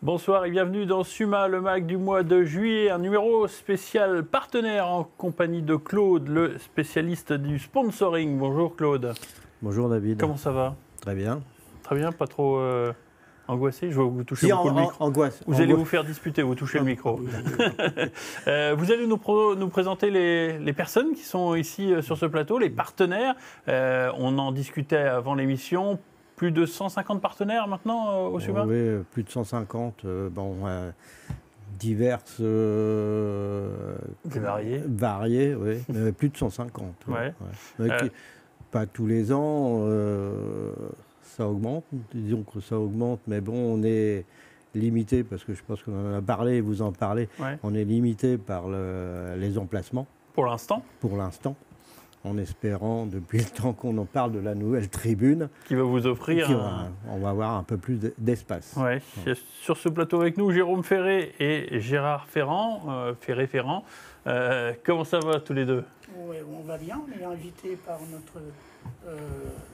Bonsoir et bienvenue dans SUMA, le mag du mois de juillet, un numéro spécial partenaire en compagnie de Claude, le spécialiste du sponsoring. Bonjour Claude. Bonjour David. Comment ça va? Très bien. Très bien, pas trop angoissé? Je vois que vous touchez beaucoup le micro. Angoisse. Vous allez vous faire disputer, vous touchez le micro. Vous allez nous présenter les personnes qui sont ici sur ce plateau, les partenaires. On en discutait avant l'émission. Plus de 150 partenaires maintenant au SUMA? Oui, plus de 150, diverses... variées, oui, mais plus de 150. Ouais. Pas tous les ans, ça augmente, disons que ça augmente, mais bon, on est limité, parce que je pense qu'on en a parlé, vous en parlez, on est limité par les emplacements. Pour l'instant? Pour l'instant. En espérant, depuis le temps qu'on en parle, de la nouvelle tribune. Qui va vous offrir... On va avoir un peu plus d'espace. Ouais. Sur ce plateau avec nous, Jérôme Ferré et Gérard Ferrand. Ferrand. Comment ça va tous les deux? Ouais, on va bien, on est invité par notre...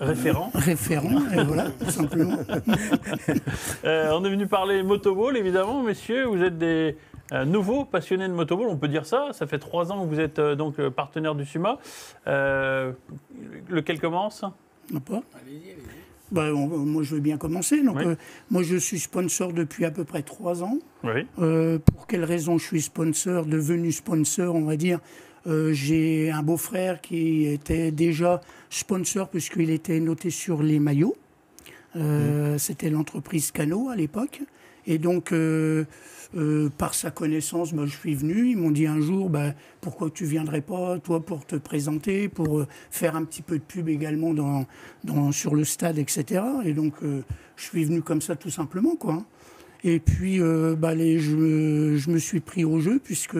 Référent, et voilà, tout simplement. On est venu parler motoball, évidemment, messieurs. Vous êtes des nouveaux passionnés de motoball, on peut dire ça. Ça fait 3 ans que vous êtes donc partenaire du SUMA. Lequel commence? Allez-y. Moi, je veux bien commencer. Donc, moi, je suis sponsor depuis à peu près 3 ans. Oui. Pour quelle raison je suis sponsor, devenu sponsor, on va dire? J'ai un beau-frère qui était déjà sponsor puisqu'il était noté sur les maillots. C'était l'entreprise Cano à l'époque. Et donc, par sa connaissance, je suis venu. Ils m'ont dit un jour, pourquoi tu ne viendrais pas, toi, pour te présenter, pour faire un petit peu de pub également sur le stade, etc. Et donc, je suis venu comme ça, tout simplement, quoi. Et puis, je me suis pris au jeu, puisque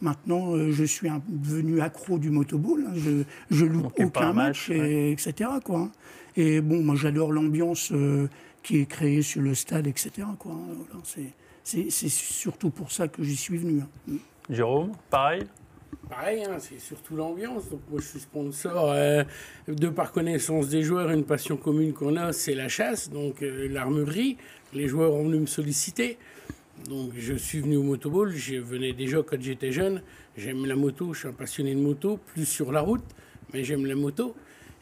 maintenant, je suis devenu accro du motoball. Je loupe aucun match, etc., quoi. Et bon, moi, j'adore l'ambiance qui est créée sur le stade, etc., quoi. Voilà, c'est surtout pour ça que j'y suis venu. Jérôme, pareil? Pareil, c'est surtout l'ambiance. Donc moi, je suis sponsor de par connaissance des joueurs. Une passion commune qu'on a, c'est la chasse, donc l'armurerie. Les joueurs ont venu me solliciter. Donc je suis venu au motoball. Je venais déjà quand j'étais jeune. J'aime la moto, je suis un passionné de moto, plus sur la route, mais j'aime la moto.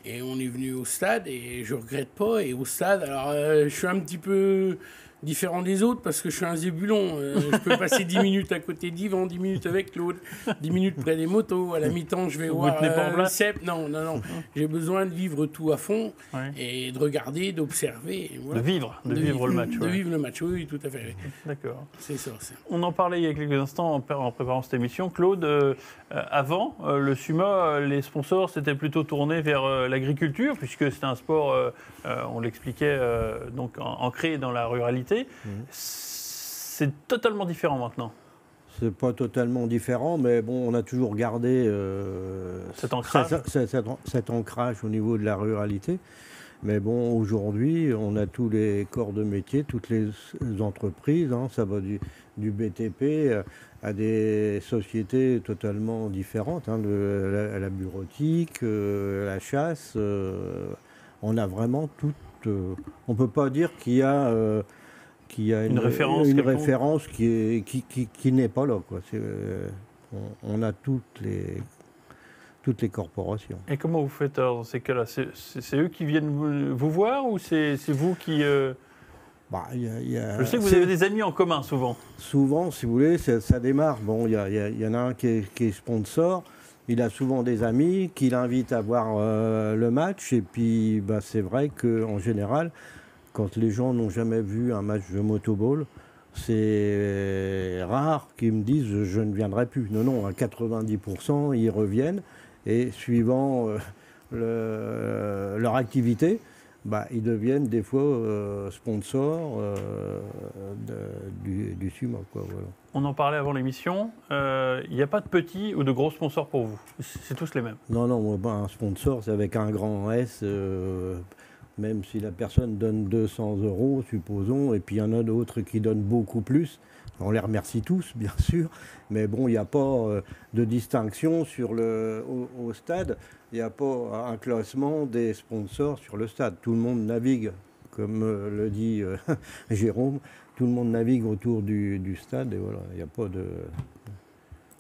Et on est venu au stade et je regrette pas. Et au stade, alors je suis un petit peu différent des autres parce que je suis un zébulon. Je peux passer 10 minutes à côté d'Yvan, 10 minutes avec Claude, 10 minutes près des motos. À la mi-temps, je vais voir Sepp. Non. J'ai besoin de vivre tout à fond et de regarder, d'observer. Voilà. De vivre le match. De vivre le match, oui, tout à fait. D'accord. C'est ça. On en parlait il y a quelques instants en préparant cette émission. Claude, avant le SUMA, les sponsors s'étaient plutôt tournés vers l'agriculture, puisque c'est un sport, on l'expliquait, donc ancré dans la ruralité. C'est totalement différent maintenant. C'est pas totalement différent, mais bon, on a toujours gardé cet ancrage au niveau de la ruralité. Mais bon, aujourd'hui, on a tous les corps de métier, toutes les entreprises, ça va du BTP à des sociétés totalement différentes, la bureautique, la chasse. On a vraiment tout. On ne peut pas dire qu'il y a une référence qui n'est pas là, quoi. On a toutes les corporations. Et comment vous faites dans ces cas-là? C'est eux qui viennent vous voir ou c'est vous qui... Je sais que vous avez des amis en commun, souvent. Souvent, si vous voulez, ça démarre. Bon, il y en a un qui est sponsor. Il a souvent des amis qui l'invitent à voir le match. Et puis, c'est vrai qu'en général, quand les gens n'ont jamais vu un match de motoball, c'est rare qu'ils me disent « je ne viendrai plus ». Non, à 90%, ils reviennent. Et suivant leur activité, ils deviennent des fois sponsors du SUMA, quoi, voilà. On en parlait avant l'émission. Il n'y a pas de petits ou de gros sponsors pour vous? C'est tous les mêmes? Non, un sponsor, c'est avec un grand S. Même si la personne donne 200 €, supposons, et puis il y en a d'autres qui donnent beaucoup plus. On les remercie tous, bien sûr, mais bon, il n'y a pas de distinction au stade. Il n'y a pas un classement des sponsors sur le stade. Tout le monde navigue, comme le dit Jérôme, tout le monde navigue autour du stade et voilà, il n'y a pas de...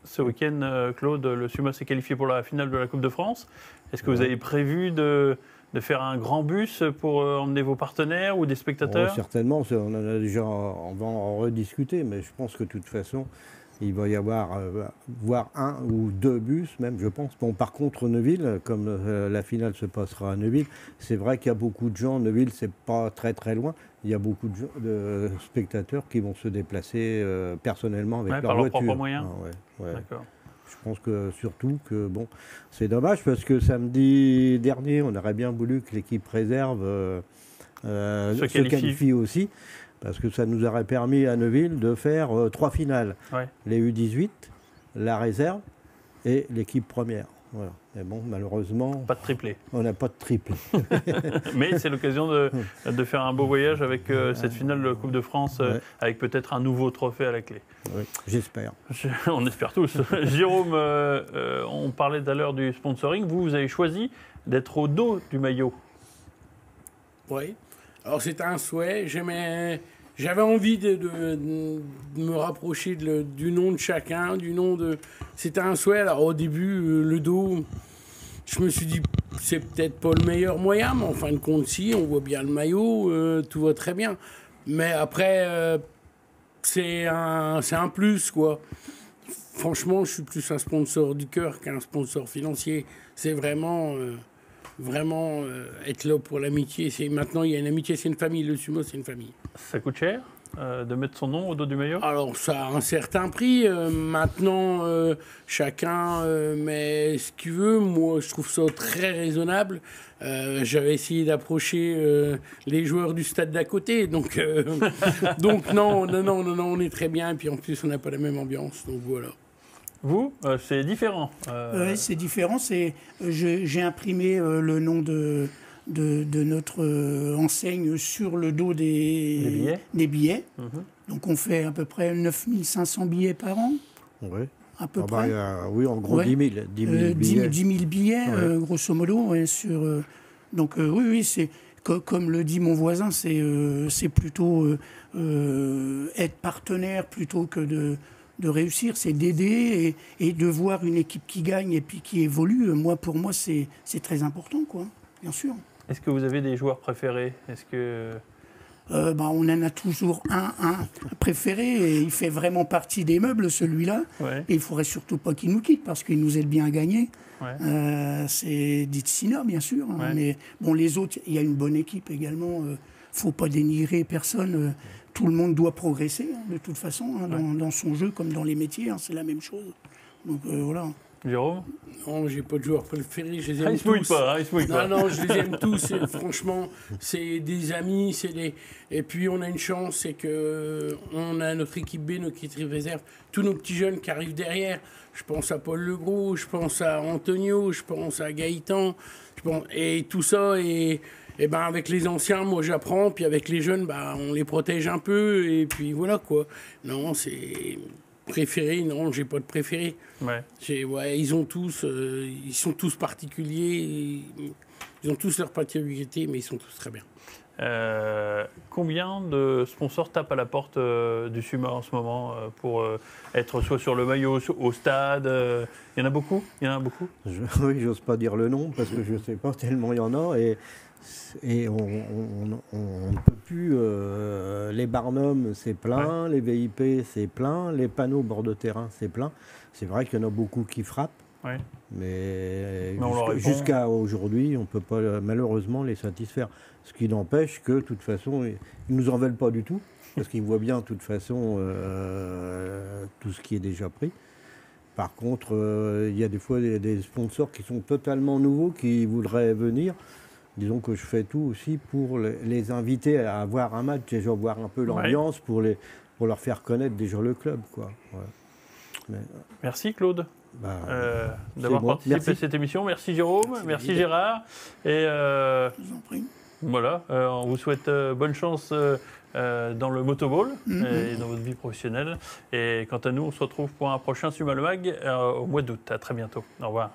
Ce week-end, Claude, le SUMA s'est qualifié pour la finale de la Coupe de France. Est-ce que vous avez prévu de faire un grand bus pour emmener vos partenaires ou des spectateurs? Certainement, on va en rediscuter, mais je pense que de toute façon, il va y avoir voire 1 ou 2 bus même, je pense. Bon, par contre, Neuville, comme la finale se passera à Neuville, c'est vrai qu'il y a beaucoup de gens. Neuville, c'est pas très très loin. Il y a beaucoup de spectateurs qui vont se déplacer personnellement avec leur par leurs voiture. propres moyens. D'accord. Je pense que surtout que bon, c'est dommage parce que samedi dernier, on aurait bien voulu que l'équipe réserve se qualifie aussi, parce que ça nous aurait permis à Neuville de faire 3 finales. Ouais. Les U18, la réserve et l'équipe première. Voilà. Mais bon, malheureusement... Pas de triplé. On n'a pas de triplé. Mais c'est l'occasion de faire un beau voyage avec cette finale de Coupe de France, avec peut-être un nouveau trophée à la clé. Oui, j'espère. On espère tous. Jérôme, on parlait tout à l'heure du sponsoring. Vous avez choisi d'être au dos du maillot. Oui. Alors c'était un souhait. J'avais envie de me rapprocher du nom de chacun, C'était un souhait. Alors au début, le dos, je me suis dit, c'est peut-être pas le meilleur moyen, mais en fin de compte, si, on voit bien le maillot, tout va très bien. Mais après, c'est un plus, quoi. Franchement, je suis plus un sponsor du cœur qu'un sponsor financier. C'est vraiment être là pour l'amitié. Maintenant, il y a une amitié, c'est une famille. Le sumo, c'est une famille. Ça coûte cher de mettre son nom au dos du maillot? Alors, ça a un certain prix. Maintenant, chacun met ce qu'il veut. Moi, je trouve ça très raisonnable. J'avais essayé d'approcher les joueurs du stade d'à côté. Donc non, on est très bien. Et puis, en plus, on n'a pas la même ambiance. Donc, voilà. Vous, c'est différent. Oui, c'est différent. J'ai imprimé le nom de notre enseigne sur le dos des billets. Donc on fait à peu près 9500 billets par an. Oui. À peu près. Oui, en gros 10 000 billets. 10 000 billets, grosso modo. Donc oui, c'est comme le dit mon voisin, c'est plutôt être partenaire plutôt que de réussir, c'est d'aider et de voir une équipe qui gagne et puis qui évolue. Pour moi, c'est très important, quoi, bien sûr. Est-ce que vous avez des joueurs préférés? Est-ce que... on en a toujours un préféré et il fait vraiment partie des meubles, celui-là. Ouais. Et il ne faudrait surtout pas qu'il nous quitte parce qu'il nous aide bien à gagner. Ouais. C'est Ditsina, bien sûr. Ouais. Mais bon, les autres, il y a une bonne équipe également. Il ne faut pas dénigrer personne. Tout le monde doit progresser, de toute façon, dans son jeu comme dans les métiers. C'est la même chose. Donc voilà. Jérôme? Non, j'ai pas de joueurs préférés, je les aime tous. Il se mouille pas. Non, je les aime tous. Franchement, c'est des amis. Et puis, on a une chance, c'est qu'on a notre équipe B, notre équipe réserve, tous nos petits jeunes qui arrivent derrière. Je pense à Paul Legros, je pense à Antonio, je pense à Gaëtan. Et tout ça, et avec les anciens, moi, j'apprends. Puis avec les jeunes, on les protège un peu. Et puis, voilà, quoi. Non, c'est... Préféré, non, j'ai pas de préféré. Ils sont tous particuliers, ils ont tous leur particularité, mais ils sont tous très bien. Combien de sponsors tapent à la porte du SUMA en ce moment pour être soit sur le maillot, au stade? Il y en a beaucoup? Oui, j'ose pas dire le nom parce que je sais pas tellement il y en a et on ne peut plus. Les barnums, c'est plein. Les VIP, c'est plein. Les panneaux bord de terrain, c'est plein. C'est vrai qu'il y en a beaucoup qui frappent. Mais jusqu'à aujourd'hui, on ne peut pas malheureusement les satisfaire. Ce qui n'empêche que, de toute façon, ils ne nous en veulent pas du tout. Parce qu'ils voient bien, de toute façon, tout ce qui est déjà pris. Par contre, il y a des fois des sponsors qui sont totalement nouveaux, qui voudraient venir. Disons que je fais tout aussi pour les inviter à voir un match, déjà voir un peu l'ambiance, pour leur faire connaître déjà le club, quoi. Merci Claude d'avoir participé à cette émission. Merci Jérôme, merci Gérard. Et je vous en prie. Voilà, on vous souhaite bonne chance dans le motoball et dans votre vie professionnelle. Et quant à nous, on se retrouve pour un prochain Sumo le Mag au mois d'août. À très bientôt. Au revoir.